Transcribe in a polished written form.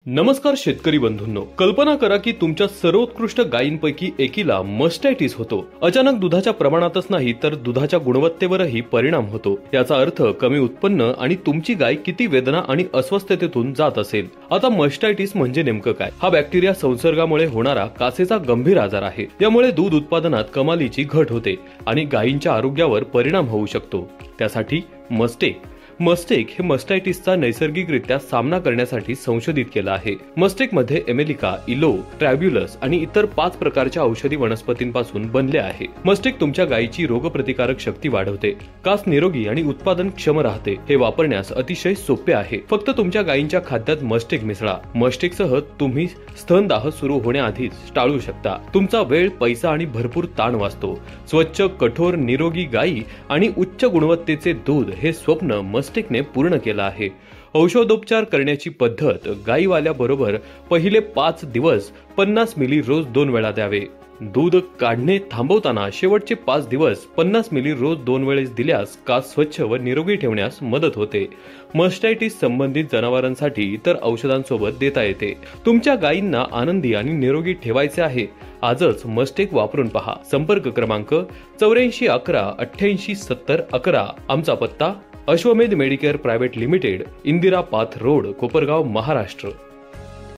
नमस्कार शेतकरी बंधूंनो, कल्पना करा की तुमच्या सर्वोत्कृष्ट गायींपैकी एकीला मस्टॅटिस होतो. अचानक दुधाच्या प्रमाणातच नाही तर दुधाच्या गुणवत्तेवरही परिणाम होतो. याचा अर्थ कमी उत्पन्न आणि तुमची गाय किती वेदना आणि अस्वस्थतेतून जात असेल. आता मस्टॅटिस म्हणजे नेमकं काय? हा बॅक्टेरिया संसर्गामुळे होणारा कासेचा गंभीर आजार आहे. यामुळे दूध उत्पादनात कमालीची घट होते आणि गायींच्या आरोग्यावर परिणाम होऊ शकतो. त्यासाठी मस्टेक हे मस्टॅटिसचा नैसर्गिकरित्या सामना करण्यासाठी संशोधित केलं आहे. मस्टेकमध्ये एमेलिका, इलो, ट्रॅब्युलस आणि इतर 5 प्रकारच्या औषधी वनस्पतींपासून बनले आहे. मस्टेक तुमच्या गायीची रोगप्रतिकारक शक्ती वाढवते, कास निरोगी आणि उत्पादन क्षम राहते. हे वापरण्यास अतिशय सोपे आहे. फक्त तुमच्या गायींच्या खाद्यात मस्टेक मिसळा. मस्टेकसह तुम्ही स्तनदाह सुरू होण्याआधीच टाळू शकता. तुमचा वेळ, पैसा आणि भरपूर ताण वाचतो. स्वच्छ, कठोर, निरोगी गायी आणि उच्च गुणवत्तेचे दूध हे स्वप्न मस्टेकने पूर्ण केलं आहे. औषधोपचार करण्याची पद्धत: गायीवाल्याबरोबर पहिले 5 दिवस 50 मिली रोज 2 वेळा द्यावे. दूध काढणे थांबवताना शेवटचे 5 दिवस 50 मिली रोज 2 वेळेस दिल्यास कास स्वच्छ व निरोगी ठेवण्यास मदत होते. मस्टॅटिस संबंधित जनावरांसाठी इतर औषधांसोबत देता येते. तुमच्या गायींना आनंदी आणि निरोगी ठेवायचे आहे. आजच मस्टेक वापरून पहा. संपर्क क्रमांक 84 11 88 70 11. आमचा पत्ता: अश्वमेध Medicare private limited, Indira path road, Kopargaon, Maharashtra.